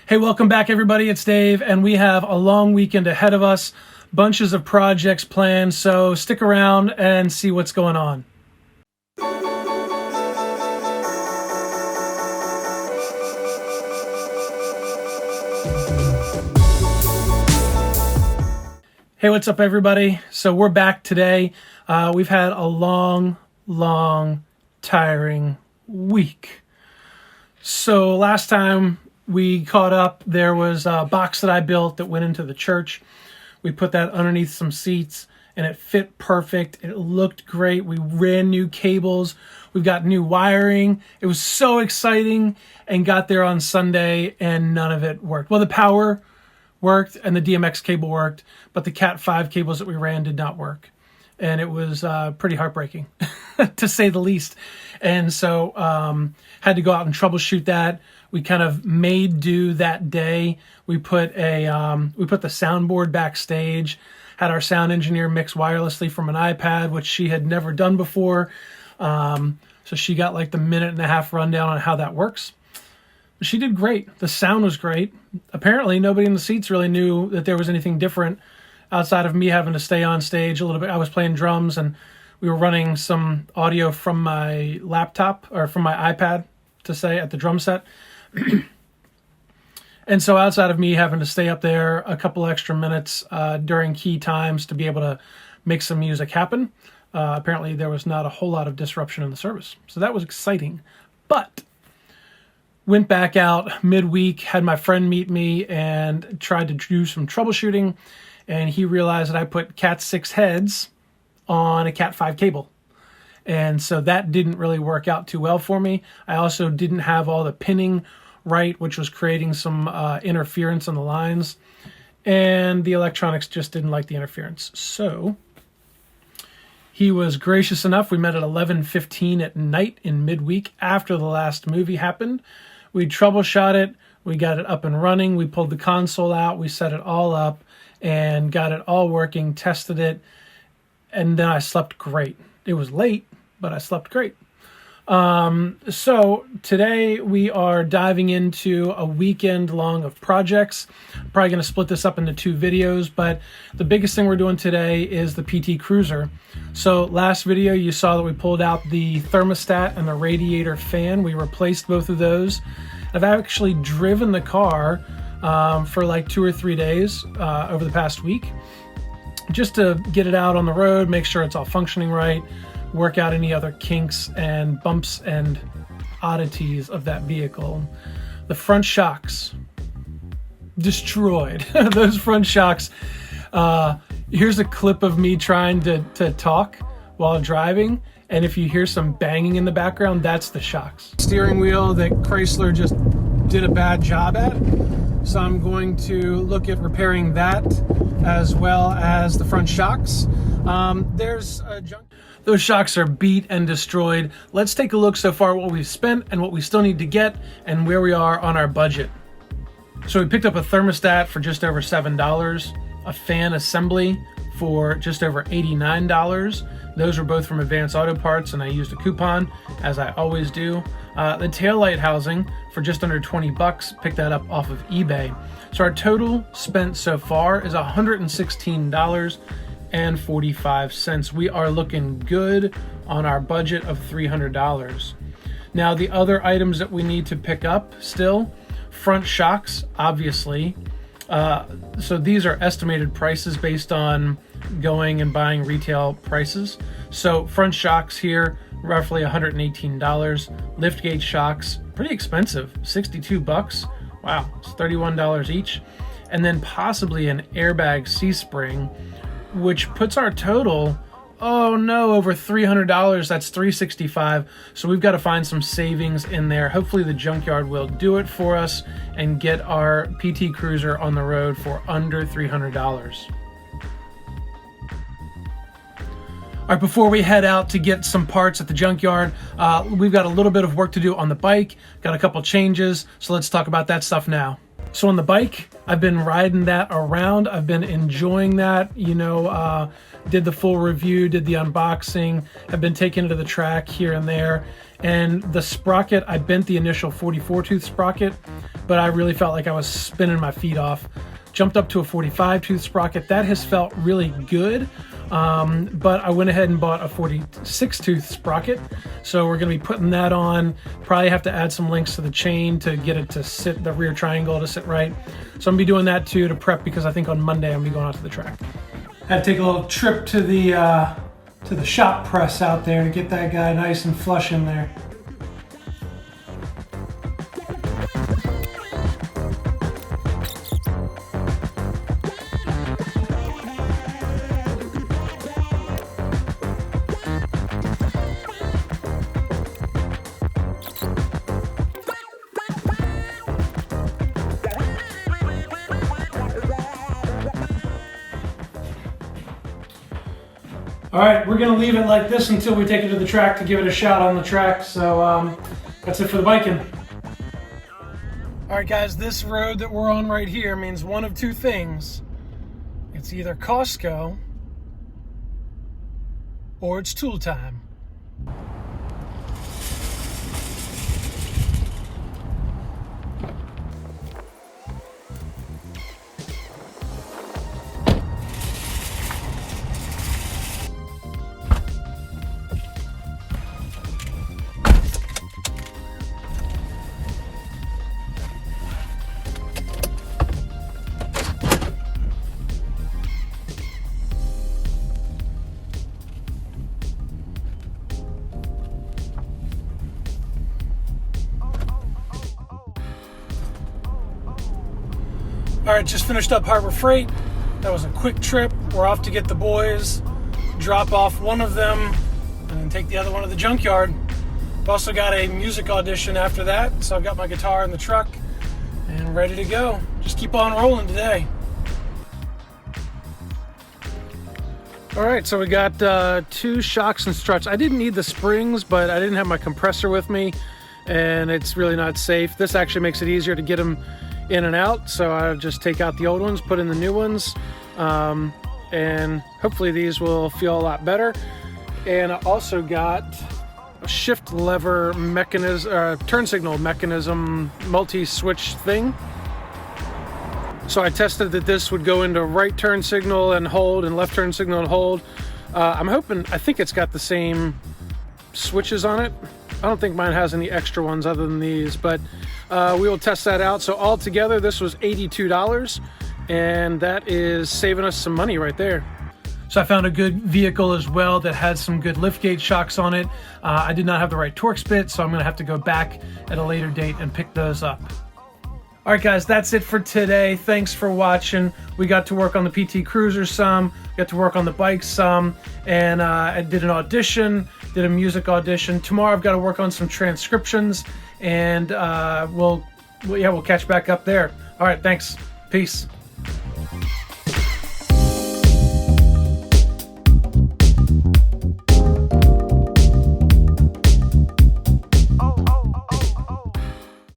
Hey, welcome back everybody, it's Dave, and we have a long weekend ahead of us, bunches of projects planned, so stick around and see what's going on. Hey, what's up everybody? So we're back today. We've had a long, tiring week. So last time we caught up, there was a box that I built that went into the church. We put that underneath some seats and it fit perfect. It looked great. We ran new cables. We've got new wiring. It was so exciting, and got there on Sunday and none of it worked. Well, the power worked and the DMX cable worked, but the Cat 5 cables that we ran did not work. And it was pretty heartbreaking, to say the least. And so had to go out and troubleshoot that. We kind of made do that day. We put the soundboard backstage, had our sound engineer mix wirelessly from an iPad, which she had never done before. So she got like the 1.5-minute rundown on how that works. She did great. The sound was great. Apparently nobody in the seats really knew that there was anything different outside of me having to stay on stage a little bit. I was playing drums and we were running some audio from my laptop, or from my iPad to say, at the drum set. And so outside of me having to stay up there a couple extra minutes during key times to be able to make some music happen, apparently there was not a whole lot of disruption in the service. So that was exciting. But went back out midweek, had my friend meet me and tried to do some troubleshooting. And he realized that I put Cat 6 heads on a Cat 5 cable. And so that didn't really work out too well for me. I also didn't have all the pinning right, which was creating some interference on the lines. And the electronics just didn't like the interference. So he was gracious enough. We met at 11:15 at night in midweek after the last movie happened. We troubleshot it. We got it up and running. We pulled the console out. We set it all up and got it all working, tested it. And then I slept great. It was late, but I slept great. So today we are diving into a weekend long of projects. I'm probably going to split this up into 2 videos, but the biggest thing we're doing today is the PT Cruiser. So last video you saw that we pulled out the thermostat and the radiator fan. We replaced both of those. I've actually driven the car for like 2 or 3 days over the past week, just to get it out on the road, make sure it's all functioning right, work out any other kinks and bumps and oddities of that vehicle. The front shocks, destroyed. Those front shocks. Here's a clip of me trying to talk while driving, and if you hear some banging in the background, that's the shocks. Steering wheel that Chrysler just did a bad job at. So I'm going to look at repairing that, as well as the front shocks. There's a junk. Those shocks are beat and destroyed. Let's take a look so far what we've spent and what we still need to get and where we are on our budget. So we picked up a thermostat for just over $7, a fan assembly for just over $89. Those were both from Advanced Auto Parts, and I used a coupon, as I always do. The taillight housing for just under 20 bucks, picked that up off of eBay. So our total spent so far is $116.45. We are looking good on our budget of $300. Now the other items that we need to pick up still, front shocks, obviously. So these are estimated prices based on going and buying retail prices. So front shocks here, roughly $118. Liftgate shocks, pretty expensive, 62 bucks. Wow, it's $31 each. And then possibly an airbag C-spring, which puts our total, oh no, over $300. That's $365. So we've got to find some savings in there. Hopefully the junkyard will do it for us and get our PT Cruiser on the road for under $300. All right, before we head out to get some parts at the junkyard, we've got a little bit of work to do on the bike, got a couple changes, so let's talk about that stuff now. So on the bike, I've been riding that around. I've been enjoying that, you know, did the full review, did the unboxing, have been taking it to the track here and there. And the sprocket, I bent the initial 44 tooth sprocket, but I really felt like I was spinning my feet off. Jumped up to a 45 tooth sprocket. That has felt really good. But I went ahead and bought a 46 tooth sprocket. So we're gonna be putting that on. Probably have to add some links to the chain to get it to sit, the rear triangle to sit right. So I'm gonna be doing that too to prep, because I think on Monday I'm gonna be going out to the track. Had to take a little trip to the shop press out there to get that guy nice and flush in there. All right, we're gonna leave it like this until we take it to the track to give it a shot on the track. So that's it for the biking. All right, guys, this road that we're on right here means one of two things. It's either Costco or it's tool time. All right, just finished up Harbor Freight. That was a quick trip. We're off to get the boys, drop off one of them, and then take the other one to the junkyard. I've also got a music audition after that, so I've got my guitar in the truck and ready to go. Just keep on rolling today. All right, so we got 2 shocks and struts. I didn't need the springs, but I didn't have my compressor with me, and it's really not safe. This actually makes it easier to get them in and out, so I just take out the old ones, put in the new ones, and hopefully these will feel a lot better. And I also got a shift lever mechanism, turn signal mechanism, multi-switch thing. So I tested that this would go into right turn signal and hold, and left turn signal and hold. I think it's got the same switches on it. I don't think mine has any extra ones other than these, but we will test that out. So altogether, this was $82, and that is saving us some money right there. So I found a good vehicle as well that had some good liftgate shocks on it. I did not have the right Torx bit, so I'm gonna have to go back at a later date and pick those up. All right, guys, that's it for today. Thanks for watching. We got to work on the PT Cruiser some, got to work on the bike some, and I did an audition, did a music audition. Tomorrow I've got to work on some transcriptions, and we'll catch back up there. All right, thanks. Peace.